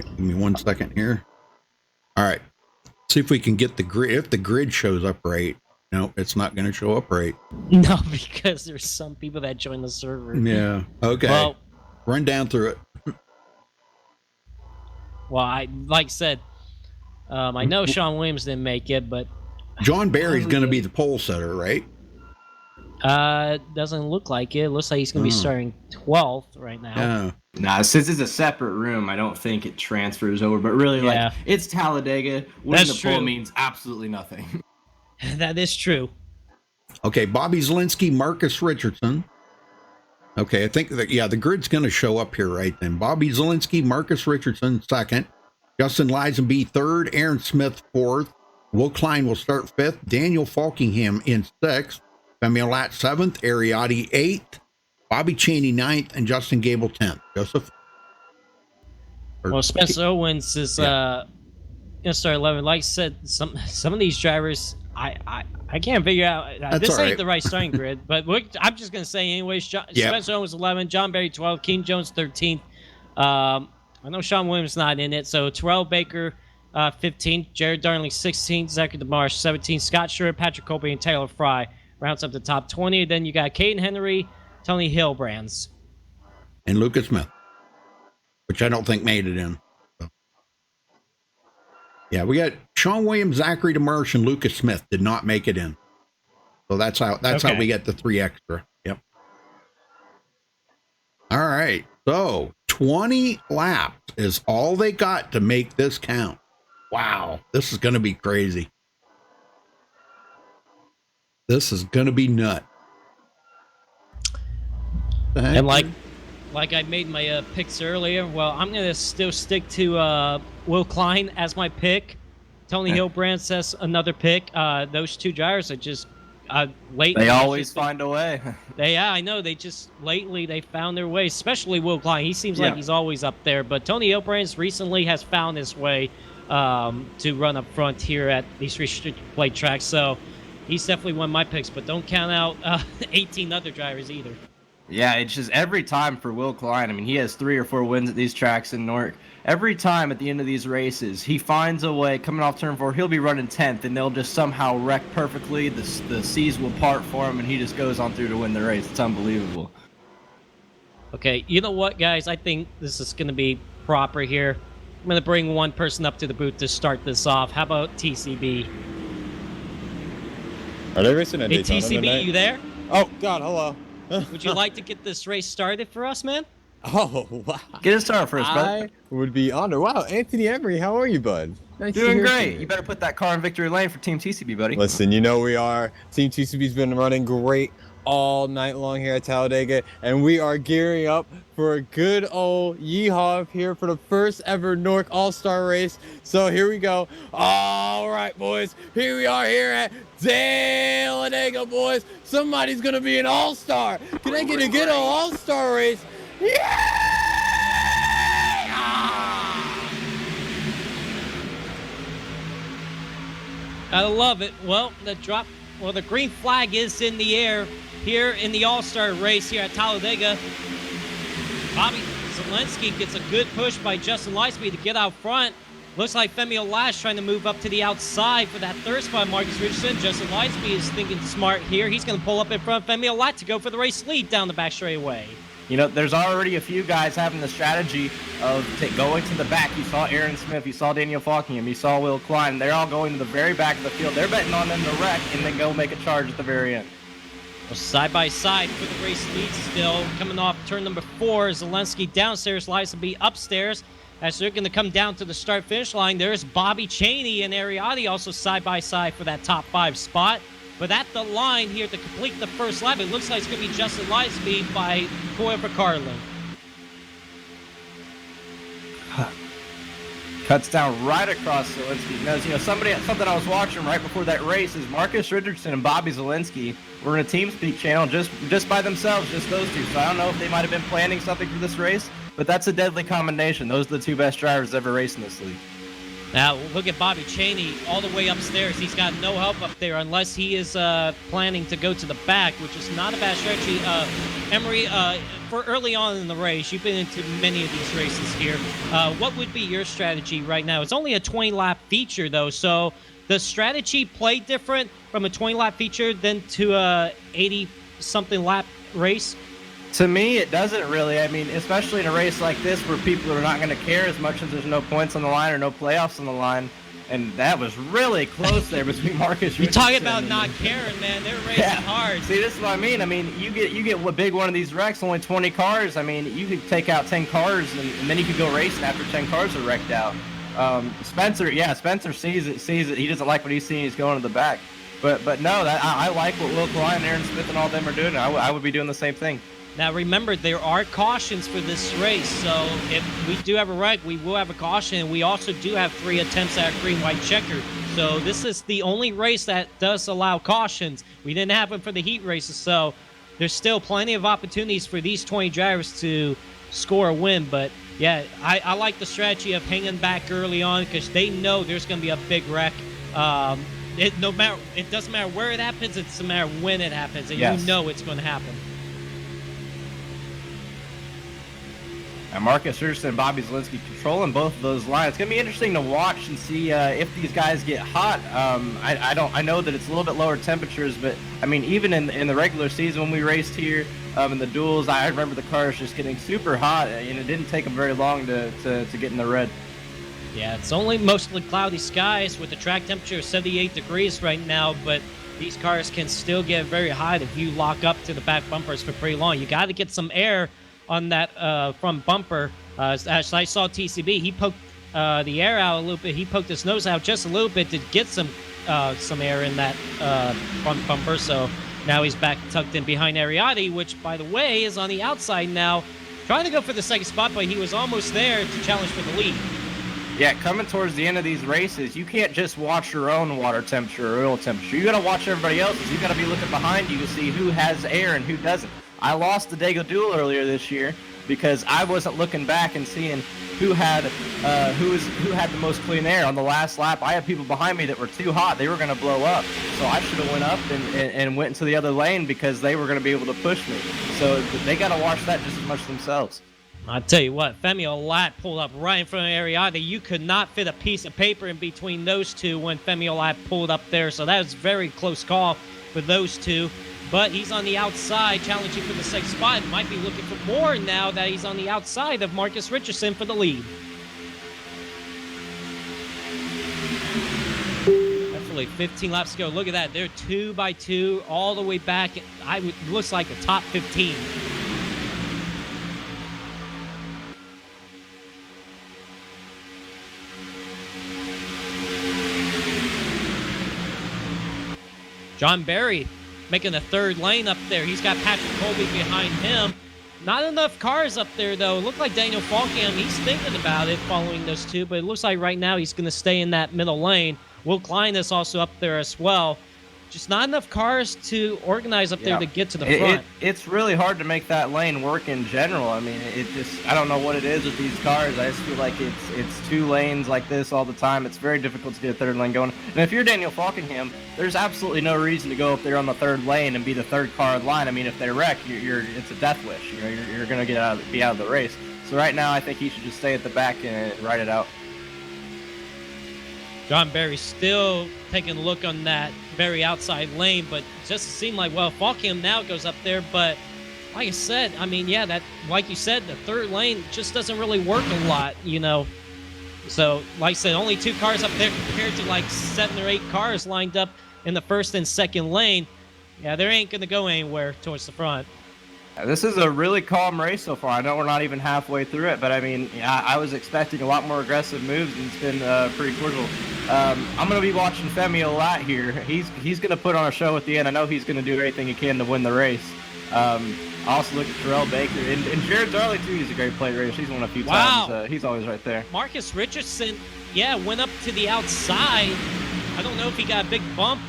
right. Give me 1 second here. All right. See if we can get the grid. If the grid shows up right. No, it's not going to show up right. No, because there's some people that join the server. Yeah. Okay. Well, run down through it. Well, like I said, I know Sean Williams didn't make it, but John Barry's going to be the pole setter, right? Doesn't look like it. Looks like he's going to be starting 12th right now. Yeah. Nah, since it's a separate room, I don't think it transfers over. But really, like, it's Talladega. Winning the pole means absolutely nothing. That is true. Okay, Bobby Zielinski, Marcus Richardson. Okay, I think that, the grid's going to show up here right then. Bobby Zielinski, Marcus Richardson, second. Justin Lisenby, third. Aaron Smith, fourth. Will Klein will start fifth. Daniel Falkingham in sixth. Femi Lat, seventh. Ariati, eighth. Bobby Cheney, ninth. And Justin Gable, 10th. Joseph? Well, Spencer Owens is going to start 11th. Like I said, some of these drivers, I can't figure out. This ain't the right starting grid, but I'm just going to say anyways. Spencer Owens 11, John Barry 12, King Jones 13th. I know Sean Williams not in it, so Terrell Baker 15th, Jared Darling 16th, Zachary DeMarsh 17th, Scott Schurer, Patrick Colby, and Taylor Fry rounds up the top 20. Then you got Caden Henry, Tony Hillbrands, and Lucas Smith, which I don't think made it in. Yeah, we got Sean Williams, Zachary DeMarsh, and Lucas Smith did not make it in. So that's how we get the 3 extra. Yep. All right. So 20 laps is all they got to make this count. Wow. This is going to be crazy. This is going to be nut. And like I made my picks earlier, well, I'm going to still stick to Will Klein as my pick. Tony Hillbrand says another pick. Those two drivers are just late. They always find a way. I know. They just lately they found their way, especially Will Klein. He seems like he's always up there. But Tony Hillbrand recently has found his way to run up front here at these restricted plate tracks. So he's definitely one of my picks. But don't count out 18 other drivers either. Yeah, it's just every time for Will Klein. I mean, he has 3 or 4 wins at these tracks in NORC. Every time at the end of these races, he finds a way. Coming off turn 4, he'll be running 10th, and they'll just somehow wreck perfectly. The seas will part for him, and he just goes on through to win the race. It's unbelievable. Okay, you know what, guys? I think this is going to be proper here. I'm going to bring one person up to the booth to start this off. How about TCB? Are they racing at Daytona TCB, tonight? you there? Oh, God, hello. Would you like to get this race started for us, man? Oh, wow. Get it started for us, bud. I would be honored. Wow, Anthony Emery, how are you, bud? Nice Doing great. You better put that car in victory lane for Team TCB, buddy. Listen, you know we are. Team TCB's been running great all night long here at Talladega, and we are gearing up for a good old yeehaw up here for the first ever NORC All-Star race. So here we go. All right, boys. Here we are here at Talladega, boys. Somebody's going to be an all-star. Can I get a good old all-star race? Yeah! I love it. Well, the green flag is in the air here in the All-Star race here at Talladega. Bobby Zielinski gets a good push by Justin Lisenby to get out front. Looks like Femi Olash trying to move up to the outside for that third spot. Marcus Richardson. Justin Lisenby is thinking smart here. He's going to pull up in front of Femi Olash to go for the race lead down the back straightaway. You know, there's already a few guys having the strategy of going to the back. You saw Aaron Smith, you saw Daniel Falkingham, you saw Will Klein. They're all going to the very back of the field. They're betting on them to wreck and then go make a charge at the very end. Well, side by side for the race lead still. Coming off turn number 4, Zielinski downstairs, Lisenby upstairs. As they're going to come down to the start-finish line, there's Bobby Cheney and Ariati also side by side for that top 5 spot. But at the line here to complete the first lap, it looks like it's going to be Justin Lisenby by Coy Carlin. Cuts down right across Zielinski. Now, you know, something I was watching right before that race is Marcus Richardson and Bobby Zielinski were in a TeamSpeak channel just by themselves, just those two. So I don't know if they might have been planning something for this race, but that's a deadly combination. Those are the 2 best drivers ever raced in this league. Now, look at Bobby Chaney all the way upstairs. He's got no help up there unless he is planning to go to the back, which is not a bad strategy. Emery, for early on in the race, you've been into many of these races here. What would be your strategy right now? It's only a 20-lap feature, though, so does strategy play different from a 20-lap feature than to a 80-something lap race? To me, it doesn't really. I mean, especially in a race like this where people are not going to care as much as there's no points on the line or no playoffs on the line. And that was really close there between Marcus. You talk about not caring, man. They're racing hard. See, this is what I mean. I mean, you get a big one of these wrecks, only 20 cars. I mean, you could take out 10 cars, and then you could go racing after 10 cars are wrecked out. Spencer sees it. He doesn't like what he's seeing. He's going to the back. But no, I like what Will Klein, Aaron Smith, and all them are doing. I would be doing the same thing. Now, remember, there are cautions for this race, so if we do have a wreck, we will have a caution, and we also do have 3 attempts at green-white checker. So this is the only race that does allow cautions. We didn't have them for the heat races, so there's still plenty of opportunities for these 20 drivers to score a win. But, yeah, I like the strategy of hanging back early on because they know there's going to be a big wreck. It doesn't matter where it happens, it's a matter when it happens, and you know it's going to happen. And Marcus Richardson and Bobby Zielinski controlling both of those lines. It's gonna be interesting to watch and see if these guys get hot. I know that it's a little bit lower temperatures, but I mean, even in the regular season when we raced here in the duels, I remember the cars just getting super hot, and it didn't take them very long to get in the red. Yeah, it's only mostly cloudy skies with the track temperature of 78 degrees right now, but these cars can still get very hot if you lock up to the back bumpers for pretty long. You got to get some air on that front bumper. As I saw TCB, he poked the air out a little bit. He poked his nose out just a little bit to get some air in that front bumper. So now he's back tucked in behind Ariati, which, by the way, is on the outside now, trying to go for the second spot, but he was almost there to challenge for the lead. Yeah, coming towards the end of these races, you can't just watch your own water temperature or oil temperature. You got to watch everybody else's. You got to be looking behind you to see who has air and who doesn't. I lost the Dago duel earlier this year because I wasn't looking back and seeing who had the most clean air. On the last lap, I had people behind me that were too hot. They were going to blow up. So I should have went up and went into the other lane because they were going to be able to push me. So they got to watch that just as much themselves. I'll tell you what, Femi Olat pulled up right in front of Ariati. You could not fit a piece of paper in between those two when Femi Olat pulled up there. So that was a very close call for those two. But he's on the outside, challenging for the second spot. Might be looking for more now that he's on the outside of Marcus Richardson for the lead. That's only 15 laps to go. Look at that. They're 2 by 2 all the way back. Looks like the top 15. John Barry making the third lane up there. He's got Patrick Colby behind him. Not enough cars up there, though. It looked like Daniel Falkham, he's thinking about it following those two, but it looks like right now he's going to stay in that middle lane. Will Klein is also up there as well. Just not enough cars to organize up there to get to the front. It's really hard to make that lane work in general. I mean, I don't know what it is with these cars. I just feel like it's 2 lanes like this all the time. It's very difficult to get a third lane going. And if you're Daniel Falkenham, there's absolutely no reason to go up there on the third lane and be the third car in line. I mean, if they wreck, it's a death wish. You're going to be out of the race. So right now, I think he should just stay at the back and ride it out. John Barry still taking a look on that very outside lane, but it just seemed like, well, Falkham now goes up there, but like I said, I mean, yeah, that, like you said, the third lane just doesn't really work a lot, you know. So, like I said, only 2 cars up there compared to like 7 or 8 cars lined up in the first and second lane. Yeah, they ain't going to go anywhere towards the front. This is a really calm race so far. I know we're not even halfway through it, but I mean, I was expecting a lot more aggressive moves, and it's been pretty cordial. I'm going to be watching Femi Olat here. He's going to put on a show at the end. I know he's going to do everything he can to win the race. I also look at Terrell Baker. And Jared Darley, too, he's a great plate racer. He's won a few times. He's always right there. Marcus Richardson, yeah, went up to the outside. I don't know if he got a big bump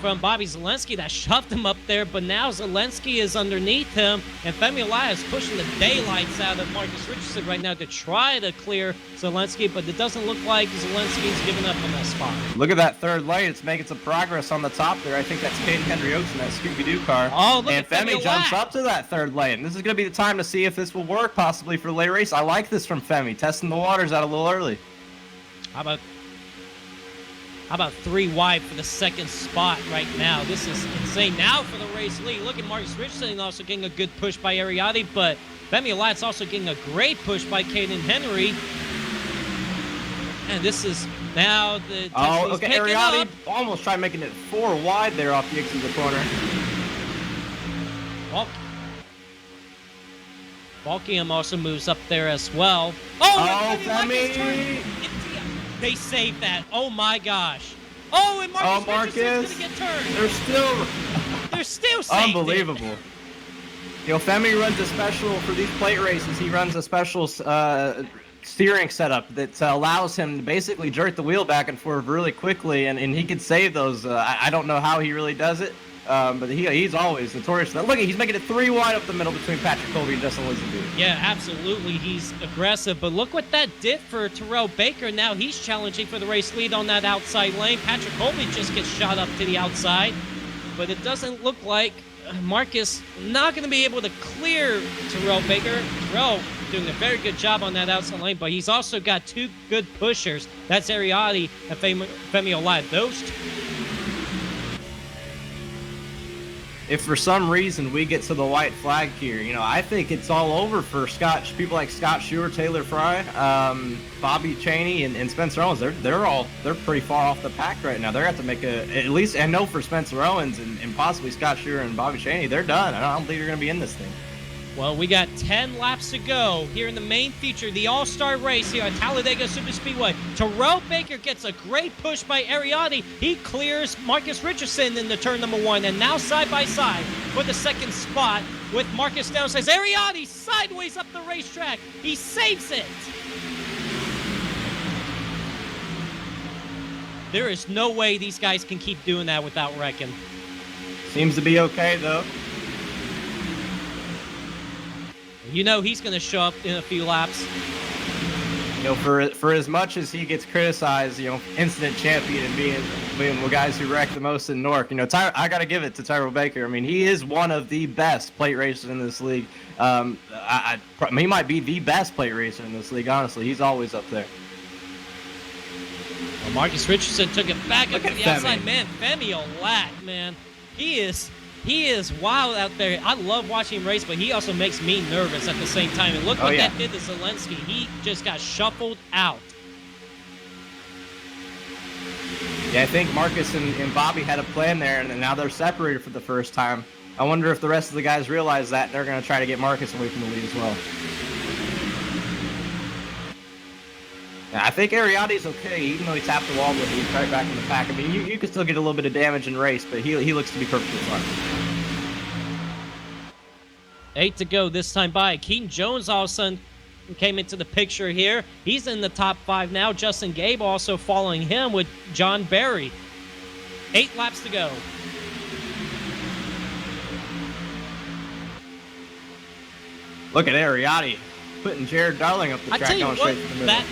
from Bobby Zelensky that shoved him up there, but now Zelensky is underneath him, and Femi Olaya is pushing the daylights out of Marcus Richardson right now to try to clear Zelensky, but it doesn't look like Zelensky's giving up on that spot. Look at that third lane. It's making some progress on the top there. I think that's Caden Henry Oaks in that Scooby-Doo car. Oh, look and at Femi jumps up to that third lane. This is going to be the time to see if this will work possibly for the late race. I like this from Femi, testing the waters out a little early. How about 3 wide for the second spot right now? This is insane. Now for the race lead. Look at Marcus Richardson also getting a good push by Ariati, but Femi Olaya's also getting a great push by Caden Henry. And this is now the... Oh, look at Ariati almost tried making it 4 wide there off the exit of the corner. Balkiam also moves up there as well. Oh, Femi! They saved that. Oh my gosh. Oh, and Marcus Richardson's gonna get turned. They're still saved. Unbelievable. You know, Femi runs a special for these plate races. He runs a special steering setup that allows him to basically jerk the wheel back and forth really quickly, and he can save those. I don't know how he really does it. But he's always notorious for that. Look, he's making it 3 wide up the middle between Patrick Colby and Justin Lisenby. Yeah, absolutely. He's aggressive. But look what that did for Terrell Baker. Now he's challenging for the race lead on that outside lane. Patrick Colby just gets shot up to the outside. But it doesn't look like Marcus not going to be able to clear Terrell Baker. Terrell doing a very good job on that outside lane, but he's also got 2 good pushers. That's Ariati and Femi Olaya. Those two. If for some reason we get to the white flag here, you know, I think it's all over for people like Scott Schuer, Taylor Fry, Bobby Chaney, and Spencer Owens. They're pretty far off the pack right now. They're going to have to make at least, I know for Spencer Owens and possibly Scott Schuer and Bobby Chaney, they're done. I don't think they're going to be in this thing. Well, we got 10 laps to go here in the main feature, the All-Star race here at Talladega Superspeedway. Terrell Baker gets a great push by Ariati. He clears Marcus Richardson in the turn number 1, and now side by side for the second spot with Marcus down. Says Ariati sideways up the racetrack. He saves it. There is no way these guys can keep doing that without wrecking. Seems to be okay, though. You know he's going to show up in a few laps. You know, for as much as he gets criticized, you know, incident champion and being the guys who wreck the most in NORC, you know, I got to give it to Tyrell Baker. I mean, he is one of the best plate racers in this league. He might be the best plate racer in this league, honestly. He's always up there. Well, Marcus Richardson took it back up to the outside. Man, Femi Olaya, man. He is wild out there. I love watching him race, but he also makes me nervous at the same time. And look what that did to Zelensky. He just got shuffled out. Yeah, I think Marcus and Bobby had a plan there, and now they're separated for the first time. I wonder if the rest of the guys realize that they're going to try to get Marcus away from the lead as well. I think Ariati's okay, even though he tapped the wall, but he's right back in the pack. I mean, you can still get a little bit of damage in race, but he looks to be perfectly fine. 8 to go this time by. Keaton Jones all of a sudden came into the picture here. He's in the top 5 now. Justin Gabe also following him with John Barry. 8 laps to go. Look at Ariati putting Jared Darling up the track, going straight to the middle.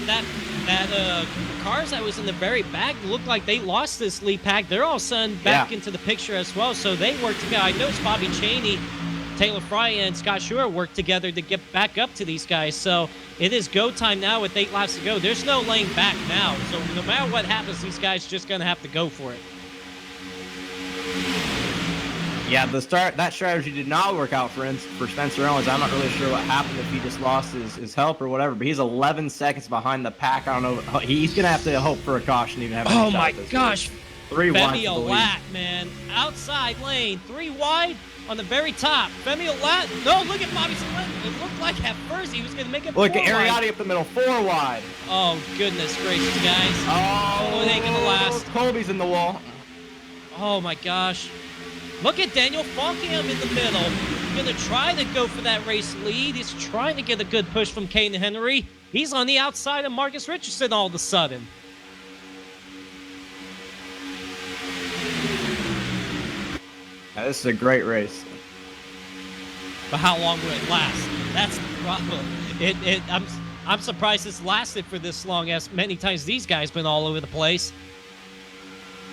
That cars that was in the very back looked like they lost this lead pack. They're all of a sudden back into the picture as well, so they work together. I know Bobby Chaney, Taylor Fry, and Scott Schuer work together to get back up to these guys, so it is go time now with 8 laps to go. There's no laying back now, so no matter what happens, these guys are just going to have to go for it. Yeah, that strategy did not work out for Spencer Owens. I'm not really sure what happened, if he just lost his help or whatever, but he's 11 seconds behind the pack. I don't know. He's going to have to hope for a caution even having Oh my gosh. 3 wide. Femi Olaya, man. Outside lane, 3 wide on the very top. Femi Olaya. No, look at Bobby Zelensky. It looked like at first he was going to make it 4 wide. Look at Ariati up the middle, 4 wide. Oh, goodness gracious, guys. Oh, it ain't going to last. Colby's in the wall. Oh my gosh. Look at Daniel Falkham in the middle. Going to try to go for that race lead. He's trying to get a good push from Caden Henry. He's on the outside of Marcus Richardson all of a sudden. Yeah, this is a great race. But how long will it last? That's the problem. I'm surprised it's lasted for this long, as many times these guys been all over the place.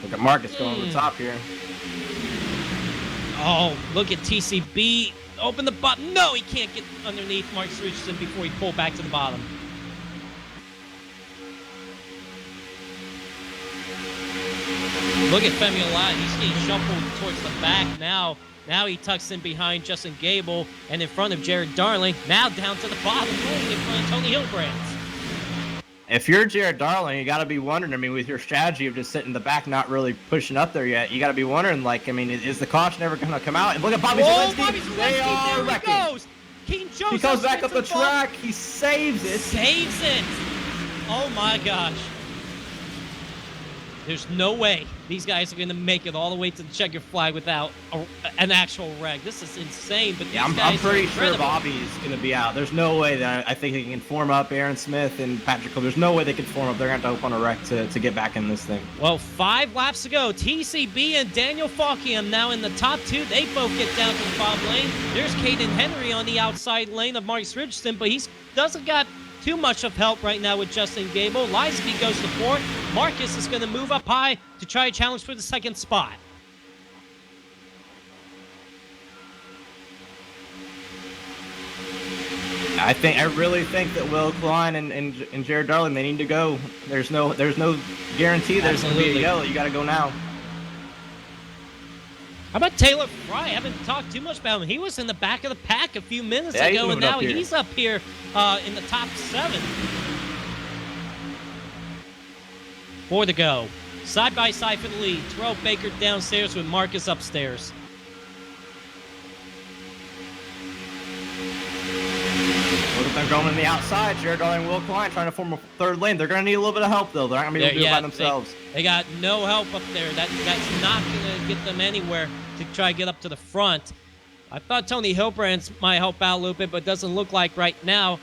Look at Marcus going to the top here. Oh, look at TCB. Open the button. No, he can't get underneath Marcus Richardson before he pulled back to the bottom. Look at Femi Olat. He's getting shuffled towards the back now. Now he tucks in behind Justin Gable and in front of Jared Darling. Now down to the bottom lane in front of Tony Hillbrands. If you're Jared Darling, you got to be wondering, I mean, with your strategy of just sitting in the back, not really pushing up there yet, you got to be wondering, like, I mean, is the caution ever going to come out? And look at Bobby Zalenski. Bobby Zalenski, they are there wrecking. He goes. Keaton Jones. He comes back up the track. He saves it. Saves it. Oh, my gosh. There's no way these guys are going to make it all the way to the checker flag without an actual wreck. This is insane. But yeah, I'm pretty sure Bobby's going to be out. There's no way that I think they can form up Aaron Smith and Patrick Cole. There's no way they can form up. They're going to have to hope on a wreck to get back in this thing. Well, 5 laps to go. TCB and Daniel Falkiam now in the top 2. They both get down to the bottom lane. There's Caden Henry on the outside lane of Marcus Richardson, but he doesn't got too much of help right now with Justin Gable. Leisby goes to 4th. Marcus is going to move up high to try a challenge for the 2nd spot. I really think that Will Klein and Jared Darling, they need to go. There's no guarantee there's going to be a yellow. You got to go now. How about Taylor Fry? I haven't talked too much about him. He was in the back of the pack a few minutes ago, and now he's up here in the top 7. 4 to go. Side by side for the lead. Terrell Baker downstairs with Marcus upstairs. Look at them going in the outside. Jared Darling and Will Klein trying to form a 3rd lane. They're going to need a little bit of help, though. They're not going to be able to do it by themselves. They got no help up there. That's not going to get them anywhere to try to get up to the front. I thought Tony Hillbrands might help out a little bit, but doesn't look like right now.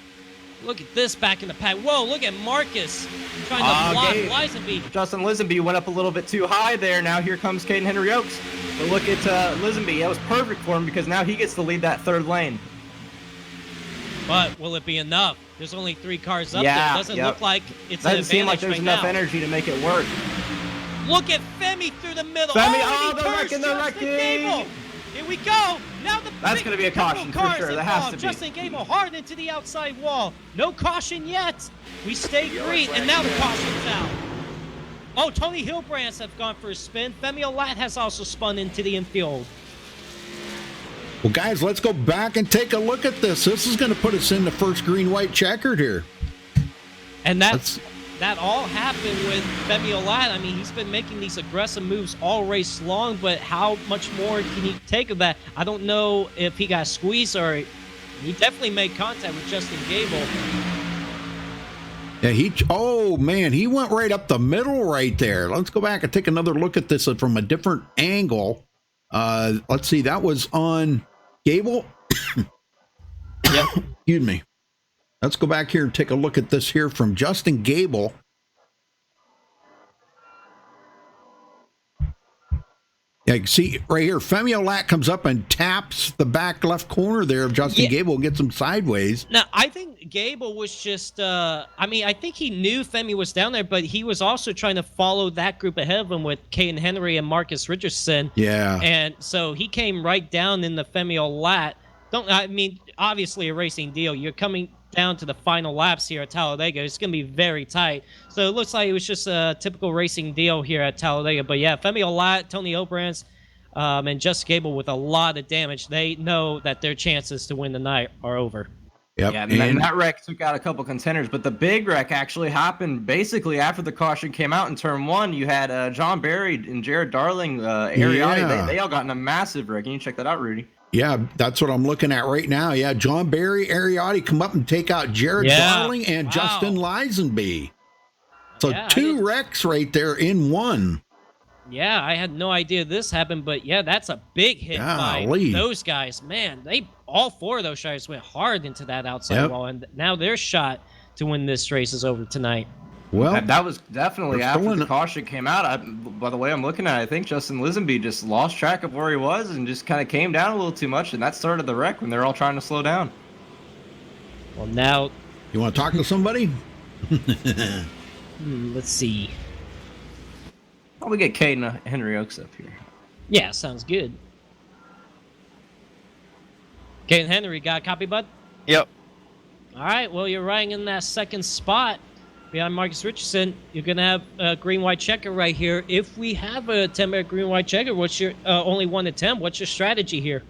Look at this back in the pack. Whoa, look at Marcus trying to block Lisenby. Justin Lisenby went up a little bit too high there. Now here comes Caden Henry Oaks. But look at Lisenby. That was perfect for him because now he gets to lead that 3rd lane. But will it be enough? There's only 3 cars up there. It doesn't look like it's an advantage. Doesn't seem like there's enough energy to make it work. Look at Femi through the middle. Femi, they're wrecking. Here we go. Now that's going to be a caution for sure. That has to be. Justin Gable hard into the outside wall. No caution yet. We stay green, and now the caution's out. Oh, Tony Hillbrands have gone for a spin. Femi Olat has also spun into the infield. Well, guys, let's go back and take a look at this. This is going to put us in the first green-white checkered here. And that all happened with Femi Olat. I mean, he's been making these aggressive moves all race long, but how much more can he take of that? I don't know if he got squeezed or he definitely made contact with Justin Gable. Yeah, he went right up the middle right there. Let's go back and take another look at this from a different angle. Let's see, that was on Gable. Yep. Excuse me. Let's go back here and take a look at this here from Justin Gable. Yeah, you can see right here, Femi Olat comes up and taps the back left corner there of Justin Gable and gets him sideways. Now, I think Gable was just, I think he knew Femi was down there, but he was also trying to follow that group ahead of him with Caden Henry and Marcus Richardson. Yeah. And so he came right down in the Femi Olat. Obviously a racing deal. You're coming down to the final laps here at Talladega. It's going to be very tight. So it looks like it was just a typical racing deal here at Talladega. But yeah, Femi Olat, Tony Hillbrands, and Justin Gable with a lot of damage. They know that their chances to win the night are over. Yep. Yeah, and that wreck took out a couple contenders, but the big wreck actually happened basically after the caution came out in turn 1. You had John Barry and Jared Darling, Ariotti. They all got in a massive wreck. Can you check that out, Rudy? Yeah, that's what I'm looking at right now. Yeah, John Barry, Ariotti come up and take out Jared Darling and Justin Lisenby. So 2 wrecks right there in 1. Yeah, I had no idea this happened, but yeah, that's a big hit by those guys. Man, all 4 of those shots went hard into that outside wall, and now their shot to win this race is over tonight. Well, that was definitely they're after still in the it. caution came out. By the way I'm looking at it, I think Justin Lisenby just lost track of where he was and just kind of came down a little too much, and that started the wreck when they're all trying to slow down. Well, now, You want to talk to somebody? let's see. Probably get Cade and Henry Oaks up here. Yeah, sounds good. Okay, and Henry, got a copy, bud? Yep. All right, well, you're riding in that second spot behind Marcus Richardson. You're going to have a green-white checker right here. If we have a 10-minute green-white checker, what's your only one attempt? What's your strategy here?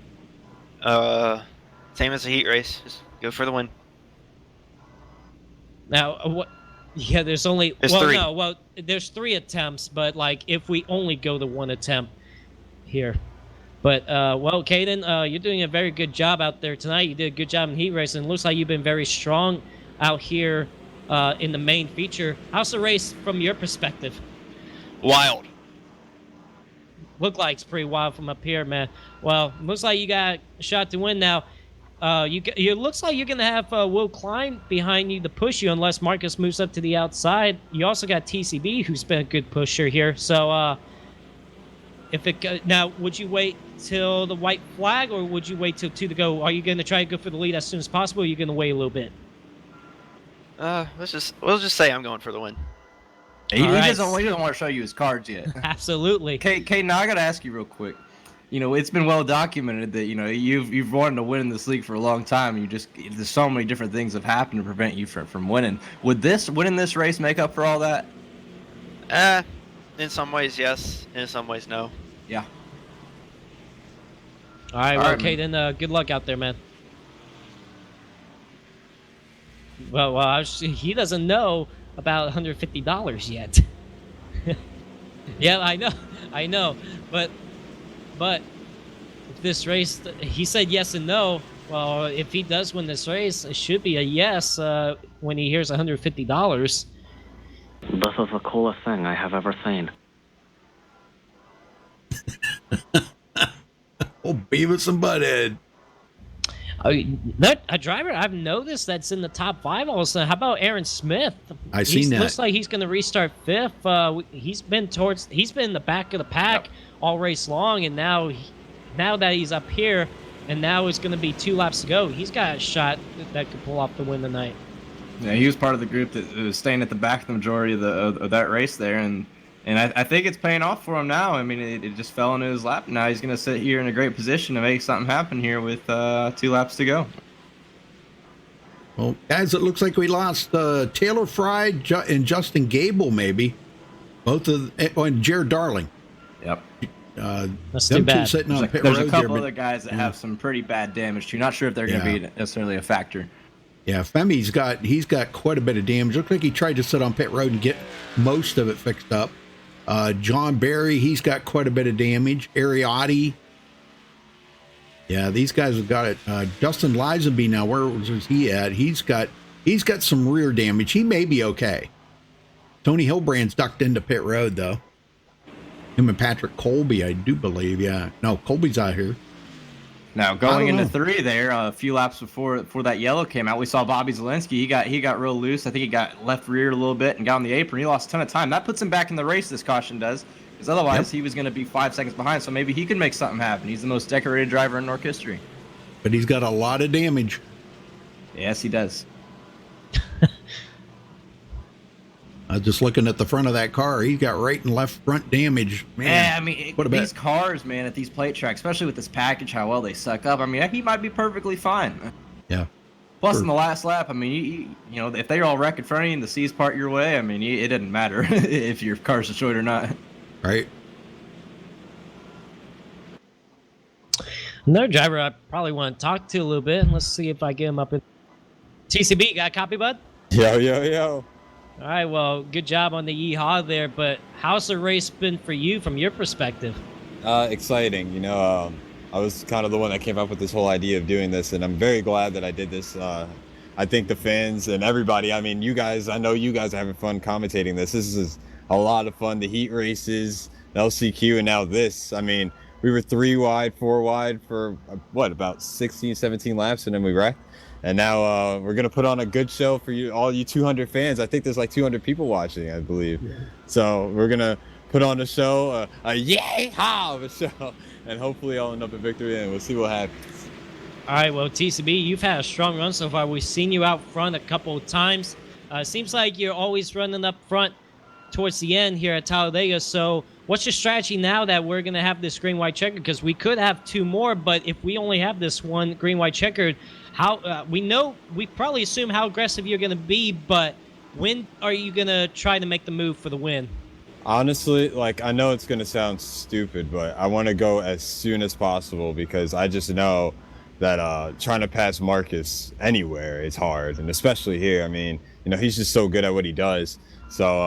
Same as the heat race. Just go for the win. Now, what? Yeah, there's only... There's well, three. no, well, there's 3 attempts, but, like, if we only go the 1 attempt here. But, well, Caden, you're doing a very good job out there tonight. You did a good job in heat racing. It looks like you've been very strong out here in the main feature. How's the race from your perspective? Wild. Look like it's pretty wild from up here, man. Well, looks like you got a shot to win now. It looks like you're going to have Will Klein behind you to push you unless Marcus moves up to the outside. You also got TCB, who's been a good pusher here. So, now, would you wait till the white flag, or would you wait till 2 to go? Are you going to try to go for the lead as soon as possible, or are you going to wait a little bit? We'll just say I'm going for the win. He right. doesn't want to show you his cards yet. Absolutely. Kate, now I got to ask you real quick. You know, it's been well documented that, you know, you've wanted to win in this league for a long time. There's so many different things that have happened to prevent you from winning. Would winning this race make up for all that? In some ways, yes. In some ways, no. Yeah. All right, All well, right, okay, then good luck out there, man. Well, he doesn't know about $150 yet. Yeah, I know, but if this race, he said yes and no. Well, if he does win this race, it should be a yes when he hears $150. This is the coolest thing I have ever seen. Oh, Beavis and Butthead. A driver I've noticed that's in the top 5 all of a sudden. How about Aaron Smith? I seen that. Looks like he's going to restart 5th. He's been in the back of the pack all race long, and now that he's up here, and now it's going to be 2 laps to go. He's got a shot that could pull off the win tonight. Yeah, he was part of the group that was staying at the back the majority of that race there, and I think it's paying off for him now. I mean, it just fell into his lap. Now he's going to sit here in a great position to make something happen here with 2 laps to go. Well, guys, it looks like we lost Taylor Fry and Justin Gable, maybe. Both of and Jared Darling. Yep. That's Them too bad. two sitting on pit There's road a couple there, other guys that have some pretty bad damage too. Not sure if they're going to be necessarily a factor. Yeah, Femi's got quite a bit of damage. Looks like he tried to sit on pit road and get most of it fixed up. John Barry, he's got quite a bit of damage. Ariotti. Yeah, these guys have got it. Justin Lisenby, now where was he at? He's got some rear damage. He may be okay. Tony Hilbrand's ducked into pit road though. Him and Patrick Colby, I do believe. Yeah, no, Colby's out here. Now going into 3 there, a few laps before that yellow came out, we saw Bobby Zielinski. He got real loose. I think he got left reared a little bit and got on the apron. He lost a ton of time. That puts him back in the race. This caution does, because otherwise he was going to be 5 seconds behind. So maybe he can make something happen. He's the most decorated driver in NORC history. But he's got a lot of damage. Yes, he does. I was just looking at the front of that car. He's got right and left front damage. Man, Yeah, I mean, what a these bet. cars, man, at these plate tracks, especially with this package, how well they suck up. I mean, he might be perfectly fine. Yeah. Plus, Sure. in the last lap, I mean, you know, if they all wreck in front of you and the C's part your way, I mean, it doesn't matter if your car's destroyed or not. Right. Another driver I probably want to talk to a little bit. Let's see if I get him up in TCB. Got a copy, bud? Yo. All right, well, good job on the yeehaw there, but how's the race been for you from your perspective? Exciting. You know, I was kind of the one that came up with this whole idea of doing this, and I'm very glad that I did this. I think the fans and everybody, I mean, you guys, I know you guys are having fun commentating this. This is a lot of fun. The heat races, the LCQ, and now this. I mean, we were 3 wide, 4 wide for, about 16, 17 laps, and then we wrecked. And now we're gonna put on a good show for you, all you 200 fans. I think there's like 200 people watching, I believe. So we're gonna put on a show, a yay-haw of a show, and hopefully I'll end up a victory, and we'll see what happens. All right, well, TCB, you've had a strong run so far. We've seen you out front a couple of times. Seems like you're always running up front towards the end here at Talladega. So what's your strategy now that we're going to have this green-white checker? Because we could have 2 more, but if we only have this one green-white checkered, how we probably assume how aggressive you're going to be, but when are you going to try to make the move for the win? Honestly, like, I know it's going to sound stupid, but I want to go as soon as possible because I just know that trying to pass Marcus anywhere is hard, and especially here. I mean, you know, he's just so good at what he does. So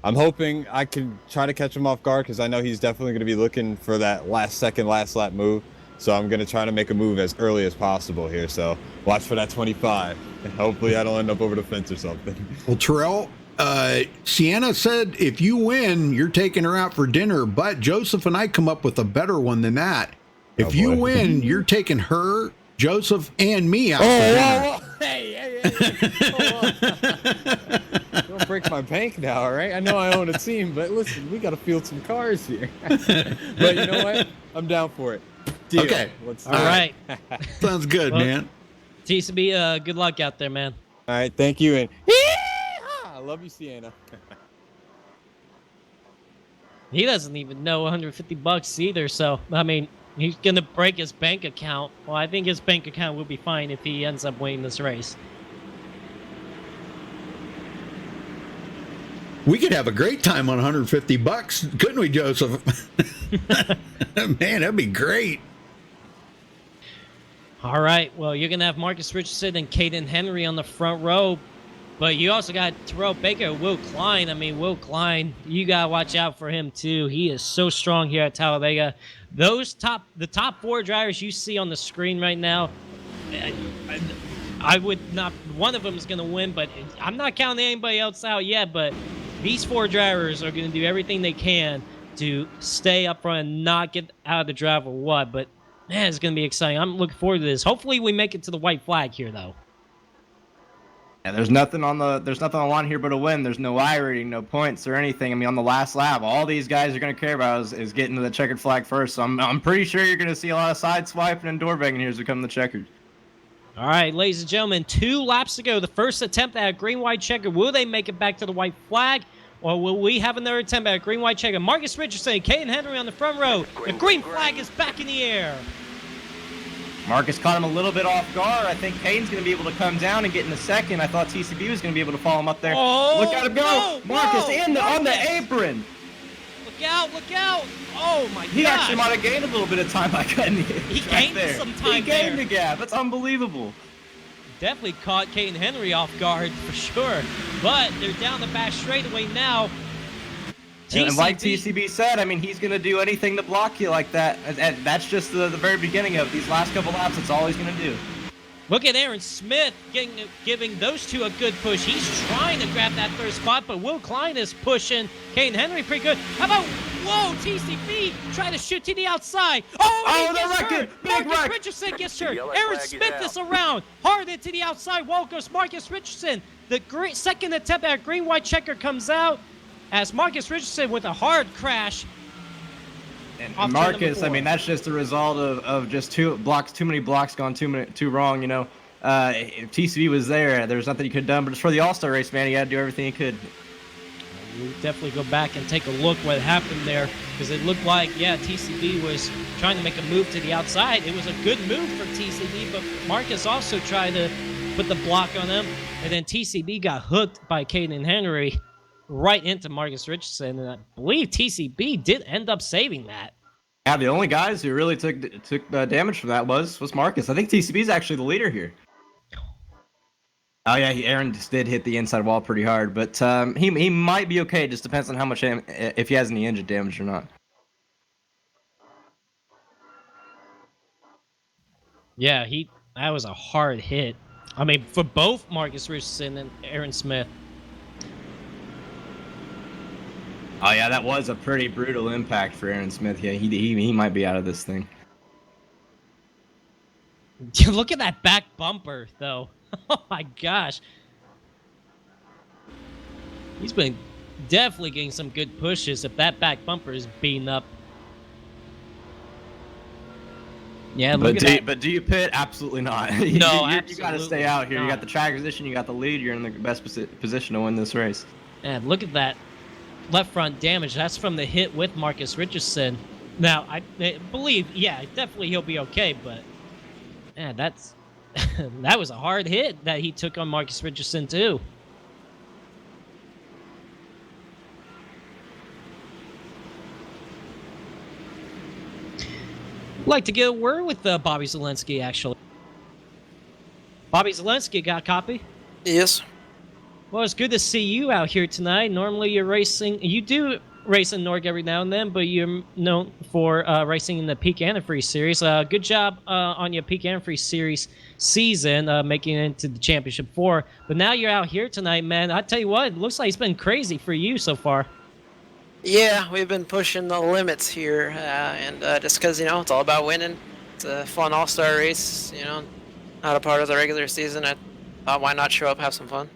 I'm hoping I can try to catch him off guard because I know he's definitely going to be looking for that last lap move. So I'm going to try to make a move as early as possible here. So watch for that 25, and hopefully I don't end up over the fence or something. Well, Terrell, Sienna said if you win, you're taking her out for dinner, but Joseph and I come up with a better one than that. If you win, you're taking her, Joseph, and me out for dinner. Hey. Don't break my bank now, all right? I know I own a team, but listen, we got to field some cars here. But you know what? I'm down for it. Deal. Okay. All right. Sounds good, Well, man. TCB, good luck out there, man. All right, thank you, and I love you, Sienna. He doesn't even know $150 either, so, I mean, he's going to break his bank account. Well, I think his bank account will be fine if he ends up winning this race. We could have a great time on $150, couldn't we, Joseph? Man, that'd be great. All right, well, you're going to have Marcus Richardson and Caden Henry on the front row, but you also got Terrell Baker, Will Klein. I mean, Will Klein, you got to watch out for him, too. He is so strong here at Talladega. The top 4 drivers you see on the screen right now, I would not, one of them is going to win, but I'm not counting anybody else out yet, but these 4 drivers are going to do everything they can to stay up front and not get out of the drive or what, but man, it's going to be exciting. I'm looking forward to this. Hopefully we make it to the white flag here, though. Yeah, there's nothing on the line here but a win. There's no I rating, no points or anything. I mean, on the last lap, all these guys are going to care about is getting to the checkered flag first. So I'm pretty sure you're going to see a lot of side swiping and door banging here as we come to the checkered. All right, ladies and gentlemen, 2 laps to go. The first attempt at a green-white checker. Will they make it back to the white flag, or will we have another attempt at a green-white checker? Marcus Richardson and Caden Henry on the front row. The green flag is back in the air. Marcus caught him a little bit off guard. I think Caden's going to be able to come down and get in the second. I thought TCB was going to be able to follow him up there. Oh, look at him go! no, Marcus no, on the apron. Look out, look out. Oh, my God. He actually might have gained a little bit of time by cutting it. He gained some time He gained there. the gap. That's unbelievable. Definitely caught Caden Henry off guard for sure. But they're down the back straightaway now. And like TCB said, I mean, he's going to do anything to block you like that. And that's just the very beginning of these last couple laps. That's all he's going to do. Look at Aaron Smith giving those 2 a good push. He's trying to grab that 3rd spot, but Will Klein is pushing Caden Henry pretty good. How about, whoa, TCB trying to shoot to the outside. Oh, the record! Big Marcus wreck! Richardson gets hurt. Aaron Smith is around. Hard into the outside. Wall goes Marcus Richardson. The second attempt at a green-white checker comes out as Marcus Richardson with a hard crash. And Marcus, I mean, that's just the result of just too many blocks gone too wrong, you know. If TCB was there was nothing he could have done, but it's for the All-Star race, man. He had to do everything he could. We'll definitely go back and take a look what happened there, because it looked like, yeah, TCB was trying to make a move to the outside. It was a good move for TCB, but Marcus also tried to put the block on him, and then TCB got hooked by Caden Henry right into Marcus Richardson, and I believe TCB did end up saving that. Yeah, the only guys who really took damage from that was Marcus. I think TCB's actually the leader here. Oh yeah, Aaron just did hit the inside wall pretty hard, but he might be okay. It just depends on how much if he has any engine damage or not. Yeah, that was a hard hit. I mean, for both Marcus Richardson and Aaron Smith. Oh yeah, that was a pretty brutal impact for Aaron Smith. Yeah, he might be out of this thing. Look at that back bumper, though. Oh my gosh. He's been definitely getting some good pushes if that back bumper is beaten up. Yeah, look at that. But do you pit? Absolutely not. No, you absolutely got to stay out here. not. You got the track position. You got the lead. You're in the best position to win this race. And look at that left front damage. That's from the hit with Marcus Richardson. Now, I believe, yeah, definitely he'll be okay, but man, that's that was a hard hit that he took on Marcus Richardson too. I'd like to get a word with Bobby Zelensky, actually. Bobby Zelensky, got a copy? Yes. Well, it's good to see you out here tonight. Normally you're racing, you do race in NORC every now and then, but you're known for racing in the Peak Antifreeze Series. Good job on your Peak Antifreeze Series season, making it into the Championship 4. But now you're out here tonight, man. I tell you what, it looks like it's been crazy for you so far. Yeah, we've been pushing the limits here, and just because, it's all about winning. It's a fun all-star race, not a part of the regular season. I thought, why not show up, have some fun?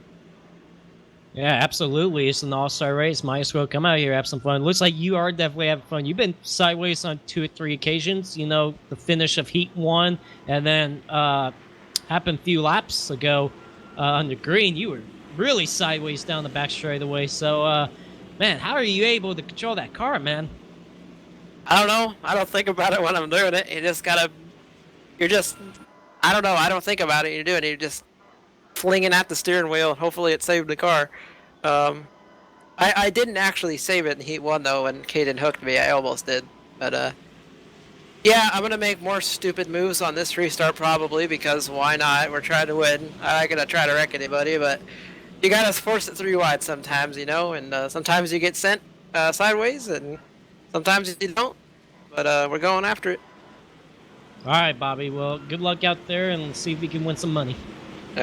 Yeah, absolutely. It's an all-star race. Might as well come out here, have some fun. Looks like you are definitely having fun. You've been sideways on 2 or 3 occasions. The finish of Heat 1, and then happened a few laps ago on the green. You were really sideways down the back straightaway. So, man, how are you able to control that car, man? I don't know. I don't think about it when I'm doing it. I don't know. I don't think about it. You're doing it. You're just flinging at the steering wheel. Hopefully it saved the car. I didn't actually save it in Heat 1, though, when Caden hooked me. I almost did. But, yeah, I'm going to make more stupid moves on this restart probably, because why not? We're trying to win. I'm not going to try to wreck anybody, but you got to force it 3 wide sometimes, and sometimes you get sent sideways, and sometimes you don't. But we're going after it. All right, Bobby. Well, good luck out there, and let's see if we can win some money.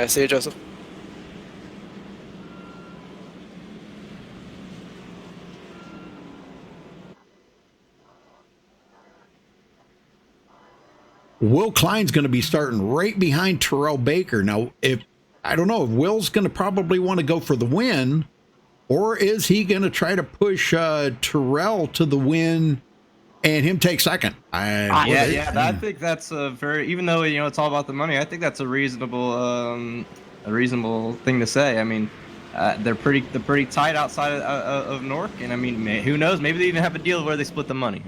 See you, Joseph. Will Klein's going to be starting right behind Terrell Baker. Now, I don't know if Will's going to probably want to go for the win, or is he going to try to push Terrell to the win and him take second? I think that's a even though it's all about the money, I think that's a reasonable thing to say. I mean, they're pretty tight outside of NORC, and I mean, who knows? Maybe they even have a deal where they split the money.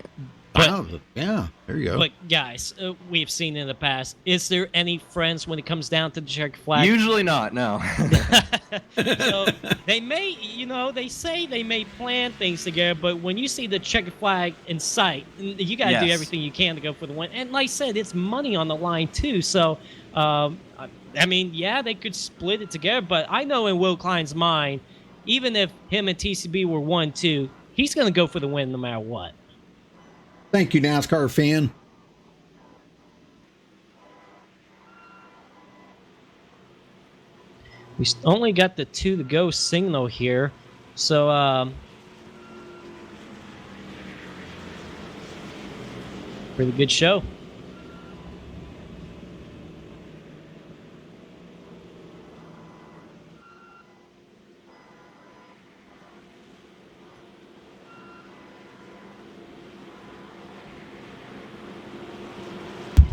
Yeah, there you go. But guys, we've seen in the past, is there any friends when it comes down to the check flag? Usually not, no. So they may, they say they may plan things together, but when you see the check flag in sight, you got to do everything you can to go for the win. And like I said, it's money on the line too. So, I mean, yeah, they could split it together, but I know in Will Klein's mind, even if him and TCB were 1-2, he's going to go for the win no matter what. Thank you, NASCAR fan. We only got the 2 to go signal here. So, pretty good show.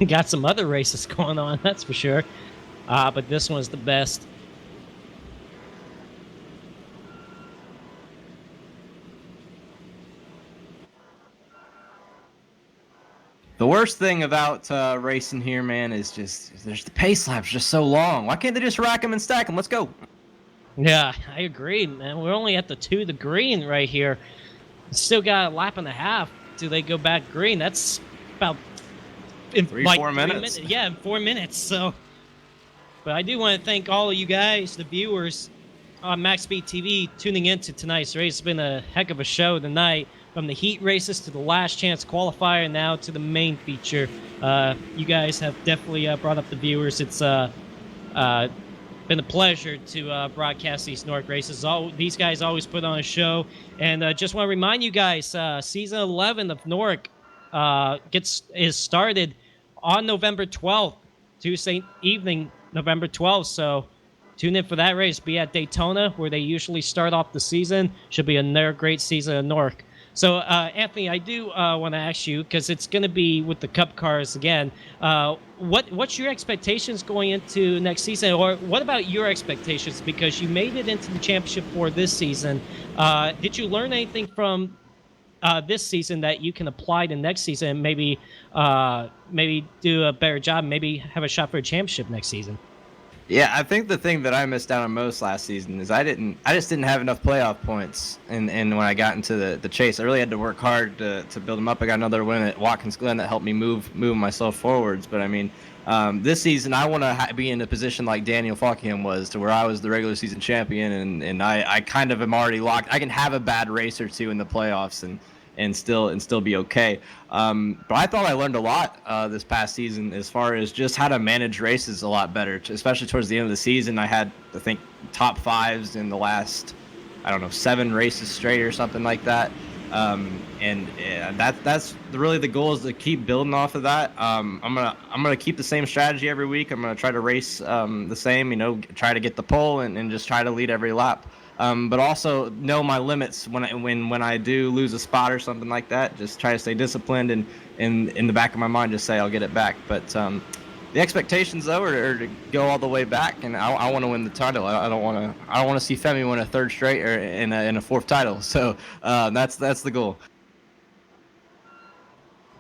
Got some other races going on, that's for sure. But this one's the best. The worst thing about racing here, man, is just there's the pace laps just so long. Why can't they just rack them and stack them? Let's go. Yeah, I agree, man. We're only at the 2 to green right here. Still got a lap and a half till they go back green. That's about in 4 minutes. Yeah, in 4 minutes. So, but I do want to thank all of you guys, the viewers on Max Speed TV, tuning into tonight's race. It's been a heck of a show tonight, from the heat races to the last chance qualifier, now to the main feature. You guys have definitely brought up the viewers. It's been a pleasure to broadcast these NORC races. These guys always put on a show, and just want to remind you guys, season 11 of NORC is started on November 12th. Tuesday evening, November 12th. So tune in for that race. Be at Daytona, where they usually start off the season. Should be another great season of NORC. So, Anthony, I do want to ask you, because it's going to be with the Cup cars again, what's your expectations going into next season? Or what about your expectations? Because you made it into the championship for this season. Did you learn anything from this season that you can apply to next season and maybe do a better job, maybe have a shot for a championship next season? Yeah, I think the thing that I missed out on most last season is I just didn't have enough playoff points, and when I got into the chase, I really had to work hard to build them up. I got another win at Watkins Glen that helped me move myself forwards. But I mean, this season I want to be in a position like Daniel Falkingham was, to where I was the regular season champion, and I kind of am already locked. I can have a bad race or two in the playoffs and still be okay. But I thought I learned a lot this past season as far as just how to manage races a lot better, especially towards the end of the season. I had, I think, top fives in the last, I don't know, 7 races straight or something like that. That's really the goal, is to keep building off of that. I'm gonna keep the same strategy every week. I'm gonna try to race the same, try to get the pole and just try to lead every lap. But also know my limits when I do lose a spot or something like that. Just try to stay disciplined, and in the back of my mind, just say I'll get it back. But the expectations though are to go all the way back, and I want to win the title. I don't want to see Femi win a 3rd straight or in a 4th title. So that's the goal.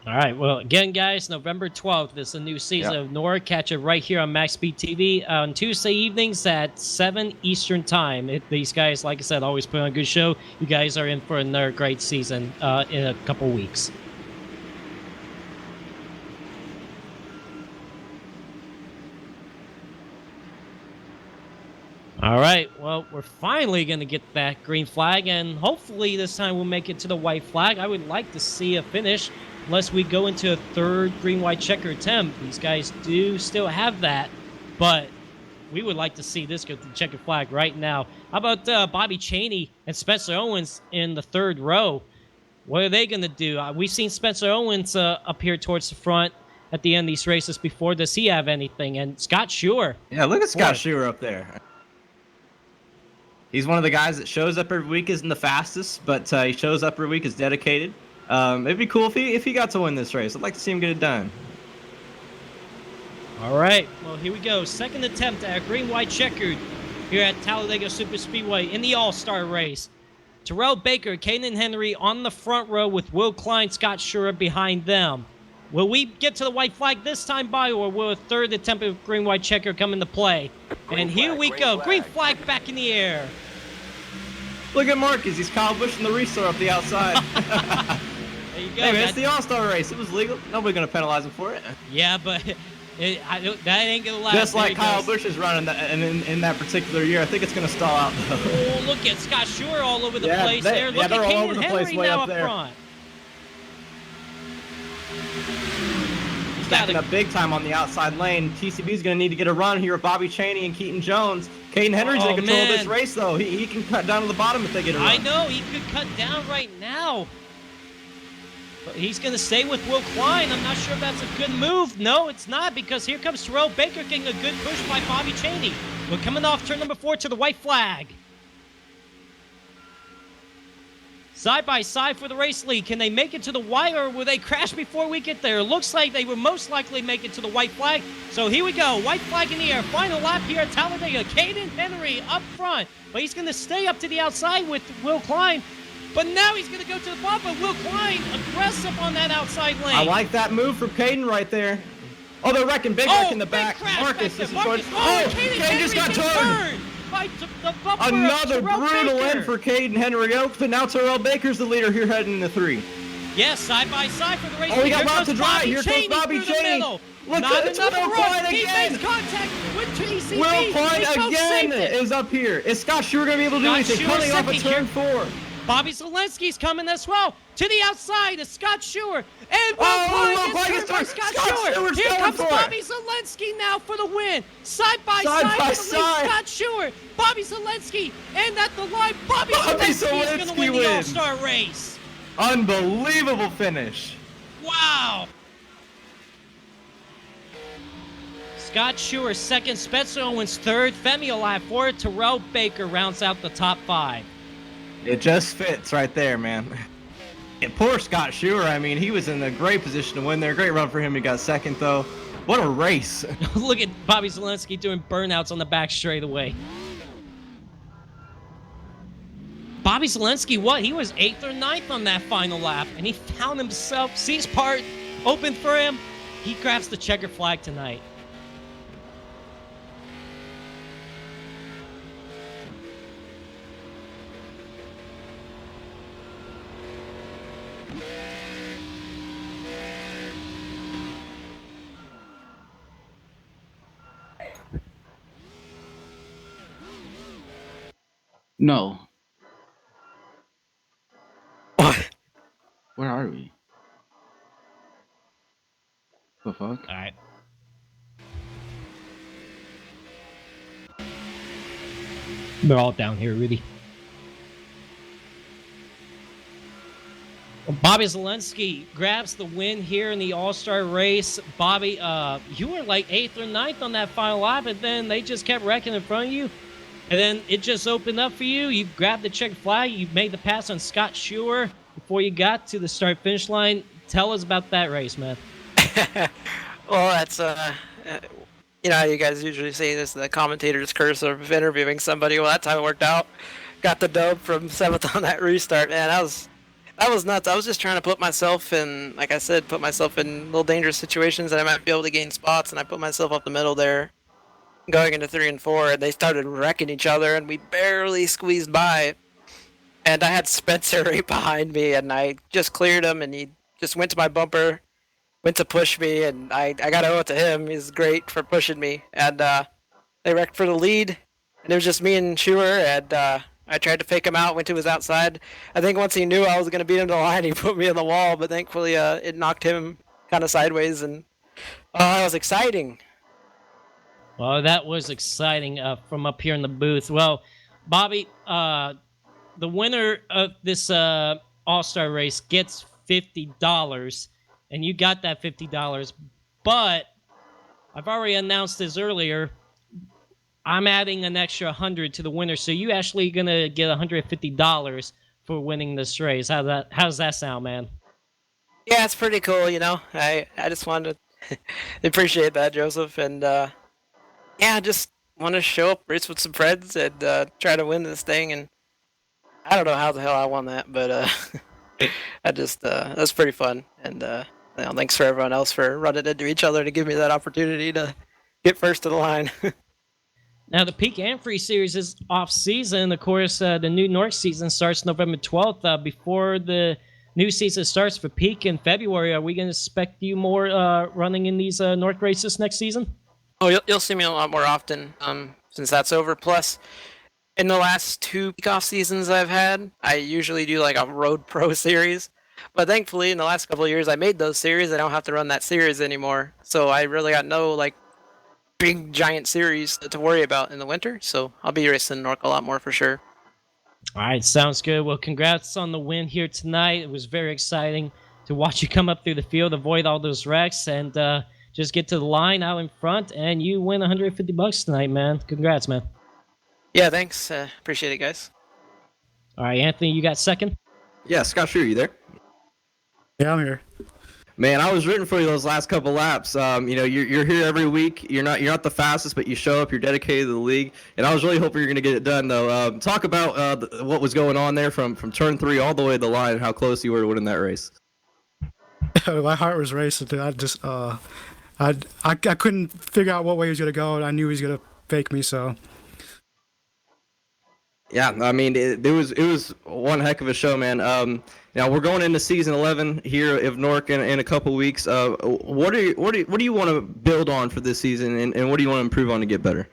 All right. Well, again, guys, November 12th is a new season of NORC. Catch it right here on Max Speed TV on Tuesday evenings at 7 Eastern Time. These guys, like I said, always put on a good show. You guys are in for another great season in a couple weeks. All right. Well, we're finally going to get that green flag, and hopefully this time we'll make it to the white flag. I would like to see a finish, unless we go into a 3rd green-white checker attempt. These guys do still have that, but we would like to see this go to the checker flag right now. How about Bobby Chaney and Spencer Owens in the 3rd row? What are they going to do? We've seen Spencer Owens up here towards the front at the end of these races before. Does he have anything? And Scott Schuer. Yeah, look at Scott Schuer up there. He's one of the guys that shows up every week, isn't the fastest, but he shows up every week, is dedicated. It'd be cool if he got to win this race. I'd like to see him get it done. All right. Well, here we go. 2nd attempt at green-white checkered here at Talladega Super Speedway in the All-Star race. Terrell Baker, Caden Henry on the front row with Will Klein, Scott Schuer behind them. Will we get to the white flag this time by, or will a 3rd attempt at green-white checker come into play? And here we go. Green flag back in the air. Look at Marcus. He's Kyle Busch in the restore up the outside. There you go. Hey, man, it's the All-Star race. It was legal. Nobody's going to penalize him for it. Yeah, but that ain't going to last. Just like Kyle Busch is running in that particular year. I think it's going to stall out, though. Oh, look at Scott Schuer all over the place there. Look at Caden Henry now up front. Stacking up big time on the outside lane. TCB's going to need to get a run here with Bobby Chaney and Keaton Jones. Caden Henry's in control of this race, though. He can cut down to the bottom if they get a run. I know. He could cut down right now. But he's going to stay with Will Klein. I'm not sure if that's a good move. No, it's not, because here comes Terrell Baker getting a good push by Bobby Chaney. We're coming off turn number 4 to the white flag. Side by side for the race lead. Can they make it to the white, or will they crash before we get there? Looks like they will most likely make it to the white flag. So here we go. White flag in the air. Final lap here at Talladega. Caden Henry up front. But he's going to stay up to the outside with Will Klein. But now he's going to go to the bottom. But Will Klein aggressive on that outside lane. I like that move from Caden right there. Oh, they're wrecking. Big wreck in the back. Marcus, this is Marcus. Caden just got turned. Another brutal end for Caden Henry Oaks, but now Terrell Baker's the leader here heading into 3. Yes, side by side for the race. Oh, we got lots to dry. Here comes Bobby Chaney. Look at it, Will Klein again. He makes contact with TCB. Will Klein again is up here. Is Scott Schuer going to be able to do anything? Coming off of turn 4. Bobby Zelensky's coming as well. To the outside is Scott Schuer. And Will Klein is turned by Scott Schuer. Here comes Bobby Zelensky now for the win. Side by side for the lead. Scott Schuer. Bobby Zelensky. And at the line, Bobby Zelensky is going to win the All-Star race. Unbelievable finish. Wow. Scott Schuer second, Spencer Owens third, Femi Alive fourth, Terrell Baker rounds out the top 5. It just fits right there, man. And poor Scott Schuer, I mean, he was in a great position to win there. Great run for him. He got second, though. What a race. Look at Bobby Zelensky doing burnouts on the back straightaway. Bobby Zelensky, what? He was 8th or 9th on that final lap, and he found himself, seats part open for him. He grabs the checker flag tonight. No. What? Where are we? The fuck? All right. They're all down here, Rudy. Bobby Zelensky grabs the win here in the All-Star race. Bobby, you were like 8th or 9th on that final lap, and then they just kept wrecking in front of you. And then it just opened up for you. You grabbed the check flag. You made the pass on Scott Schuer before you got to the start-finish line. Tell us about that race, man. Well, that's you know how you guys usually say this, the commentator's curse of interviewing somebody. Well, that time it worked out. Got the dub from 7th on that restart, man. That was nuts. I was just trying to put myself in, like I said, put myself in little dangerous situations that I might be able to gain spots, and I put myself up the middle there, going into 3 and 4, and they started wrecking each other, and we barely squeezed by. And I had Spencer right behind me, and I just cleared him, and he just went to my bumper, went to push me, and I got to owe it to him. He's great for pushing me. And they wrecked for the lead, and it was just me and Schuer, and I tried to fake him out, went to his outside. I think once he knew I was going to beat him to the line, he put me on the wall, but thankfully it knocked him kind of sideways, and that was exciting. Well, that was exciting from up here in the booth. Well, Bobby, the winner of this All-Star race gets $50, and you got that $50. But I've already announced this earlier. I'm adding an extra 100 to the winner, so you actually gonna get $150 for winning this race. How's that sound, man? Yeah, it's pretty cool. You know, I just wanted to appreciate that, Joseph, and yeah, I just want to show up, race with some friends, and try to win this thing. And I don't know how the hell I won that, but I just that's pretty fun. And you know, thanks for everyone else for running into each other to give me that opportunity to get first to the line. Now, the Peak and Free Series is off-season. Of course, the new NORC season starts November 12th. Before the new season starts for Peak in February, are we going to expect you more running in these NORC races next season? Oh, you'll see me a lot more often since that's over. Plus, in the last 2 Peak off seasons I've had, I usually do like a Road Pro series. But thankfully, in the last couple of years, I made those series. I don't have to run that series anymore. So I really got no like big giant series to worry about in the winter, so I'll be racing NORC a lot more for sure. All right, sounds good. Well, congrats on the win here tonight. It was very exciting to watch you come up through the field, avoid all those wrecks, and just get to the line out in front, and you win $150 tonight, man. Congrats, man. Yeah, thanks. Appreciate it, guys. All right, Anthony, you got second? Yeah, Scott Schuer, you there? Yeah, I'm here. Man, I was rooting for you those last couple laps. You know, you're here every week. You're not the fastest, but you show up. You're dedicated to the league, and I was really hoping you're going to get it done. Though, talk about what was going on there from turn 3 all the way to the line, and how close you were to winning that race. My heart was racing. I just I couldn't figure out what way he was going to go, and I knew he was going to fake me. So. Yeah, I mean, it was one heck of a show, man. Now we're going into season 11 here of NORC in a couple weeks. What do you want to build on for this season, and what do you want to improve on to get better?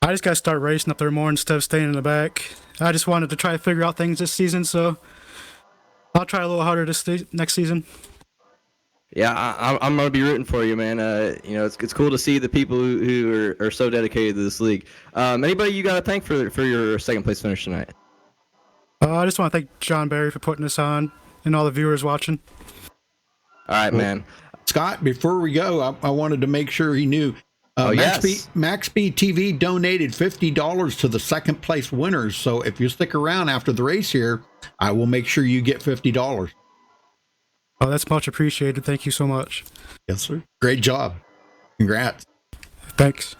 I just got to start racing up there more instead of staying in the back. I just wanted to try to figure out things this season, so I'll try a little harder next season. Yeah, I'm gonna be rooting for you, man. You know, it's cool to see the people who are so dedicated to this league. Anybody you got to thank for your second place finish tonight? I just want to thank John Barry for putting this on and all the viewers watching. All right, man. Scott, before we go, I wanted to make sure he knew. Max Speed TV donated $50 to the second place winners. So if you stick around after the race here, I will make sure you get $50. Oh, that's much appreciated. Thank you so much. Yes, sir. Great job. Congrats. Thanks.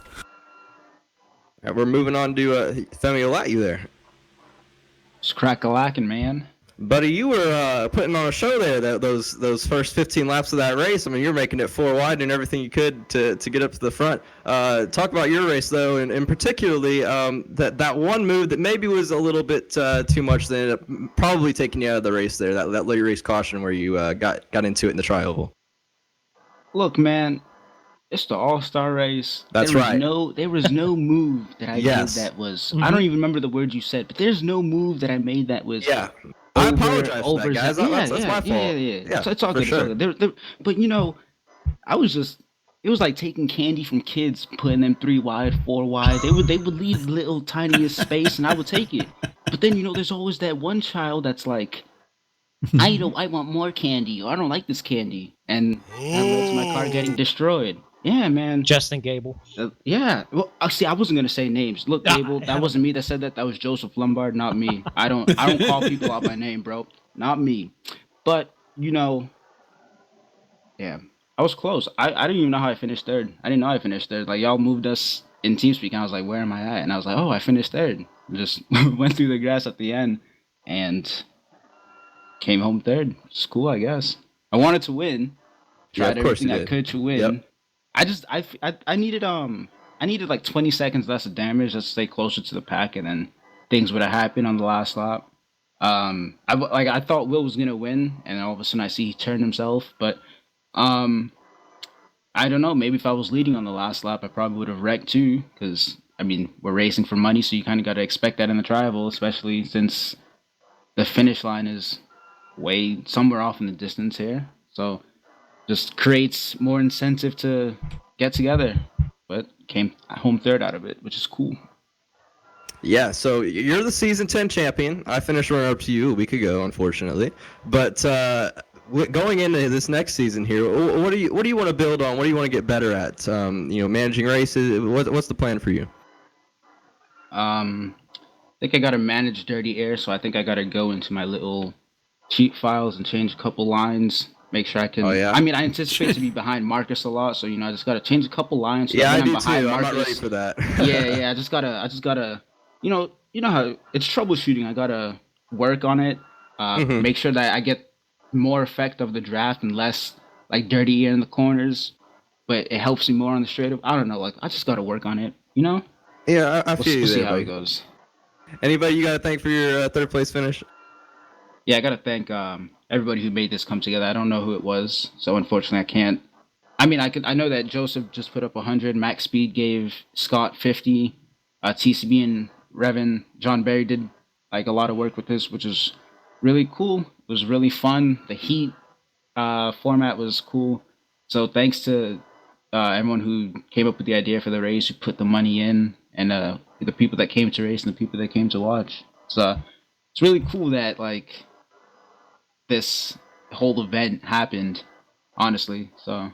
All right, we're moving on to Femi Olat, you there. It's crack-a-lackin', man. Buddy, you were putting on a show there. Those first 15 laps of that race. I mean, you're making it 4 wide and everything you could to get up to the front. Talk about your race though, and particularly that one move that maybe was a little bit too much that ended up probably taking you out of the race there. That late race caution where you got into it in the tri-oval. Look, man, it's the All-Star race. That's right. There was no move that I made that was. I don't even remember the words you said, but there's no move that I made that was. Yeah. I apologize for that, guys. That's my fault. Yeah. It's all good. Sure. But I was just. It was like taking candy from kids, putting them 3 wide, 4 wide. They would leave little tiniest space, and I would take it. But then there's always that one child that's like, I want more candy, or I don't like this candy, and that led to my car getting destroyed. Yeah, man. Justin Gable. Yeah. Well, see, I wasn't gonna say names. Look, Gable, that wasn't me that said that. That was Joseph Lombard, not me. I don't call people out by name, bro. Not me. But yeah, I was close. I didn't even know how I finished third. I didn't know I finished third. Like y'all moved us in TeamSpeak, and I was like, where am I at? And I was like, oh, I finished third. Just went through the grass at the end and came home third. It's cool, I guess. I wanted to win. Tried everything I could to win. Yep. I needed like 20 seconds less of damage just to stay closer to the pack, and then things would have happened on the last lap. I thought Will was gonna win, and all of a sudden I see he turned himself. But I don't know. Maybe if I was leading on the last lap, I probably would have wrecked too. Because I mean, we're racing for money, so you kind of got to expect that in the tri-oval, especially since the finish line is way somewhere off in the distance here. So. Just creates more incentive to get together, but came home third out of it, which is cool. Yeah, so you're the season 10 champion. I finished running up to you a week ago, unfortunately. But going into this next season here, what do you want to build on? What do you want to get better at? Managing races. What's the plan for you? I think I got to manage dirty air, so I think I got to go into my little cheat files and change a couple lines. Make sure I can. Oh, yeah. I mean, I anticipate to be behind Marcus a lot, so I just gotta change a couple lines. So I do Marcus. too. I'm not ready for that. yeah. I just gotta. You know how it's troubleshooting. I gotta work on it. Make sure that I get more effect of the draft and less like dirty air in the corners, but it helps me more on the straight up. I don't know. Like I just gotta work on it. Yeah, I feel you. We'll see how it goes. Anybody you gotta thank for your third place finish? Yeah, I gotta thank everybody who made this come together. I don't know who it was, so unfortunately I can't. I mean, I know that Joseph just put up 100. Max Speed gave Scott 50. TCB and Revan, John Barry did like a lot of work with this, which is really cool. It was really fun. The heat format was cool. So thanks to everyone who came up with the idea for the race, who put the money in, and the people that came to race and the people that came to watch. So it's really cool that like this whole event happened, honestly. So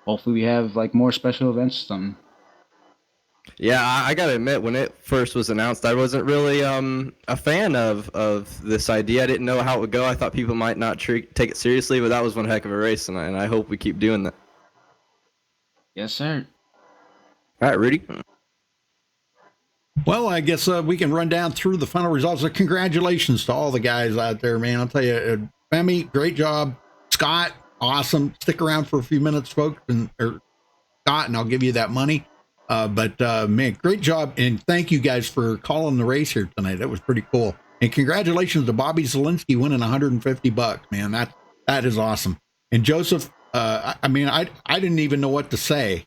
hopefully we have like more special events or something. Yeah, I gotta admit, when it first was announced, I wasn't really a fan of this idea. I didn't know how it would go. I thought people might not take it seriously, but that was one heck of a race, and I hope we keep doing that. Yes, sir. All right, Rudy. Well, I guess we can run down through the final results. Congratulations to all the guys out there, man. I'll tell you, Femi, great job. Scott, awesome. Stick around for a few minutes, folks, Scott, and I'll give you that money. But man, great job. And thank you guys for calling the race here tonight. That was pretty cool. And congratulations to Bobby Zielinski winning $150, man. That is awesome. And Joseph, I didn't even know what to say,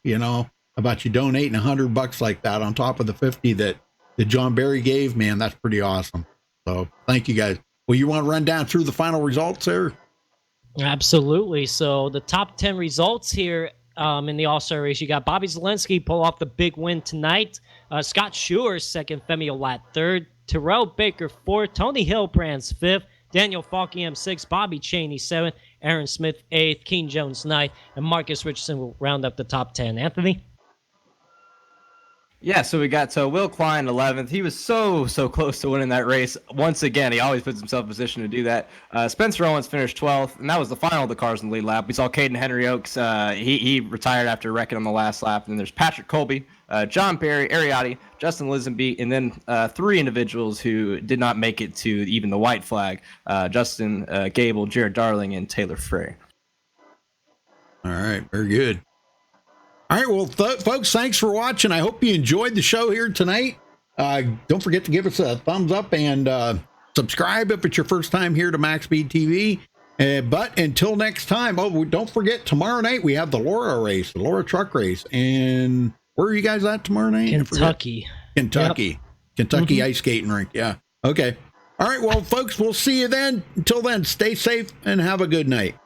about you donating $100 like that on top of the 50 that John Barry gave. Man, that's pretty awesome. So thank you guys. Well, you want to run down through the final results there? Absolutely. So the top 10 results here in the All-Star race, you got Bobby Zielinski pull off the big win tonight. Scott Schuer, second. Femi Olat, third. Terrell Baker, fourth. Tony Hillbrands, fifth. Daniel Falkingham, sixth. Bobby Cheney, seventh. Aaron Smith 8th, Keen Jones 9th, and Marcus Richardson will round up the top 10. Anthony? Yeah, so we got Will Klein 11th. He was so close to winning that race. Once again, he always puts himself in position to do that. Spencer Owens finished 12th, and that was the final of the cars in the lead lap. We saw Caden Henry Oaks. He retired after wrecking on the last lap. And then there's Patrick Colby, John Barry, Ariotti, Justin Lisenby, and then 3 individuals who did not make it to even the white flag. Justin Gable, Jared Darling, and Taylor Frey. All right, very good. All right, well, folks, thanks for watching. I hope you enjoyed the show here tonight. Don't forget to give us a thumbs up and subscribe if it's your first time here to Max Speed TV. But until next time, don't forget, tomorrow night we have the Laura truck race. And where are you guys at tomorrow night? Kentucky. Kentucky ice skating rink. Yeah. Okay. All right, well, folks, we'll see you then. Until then, stay safe and have a good night.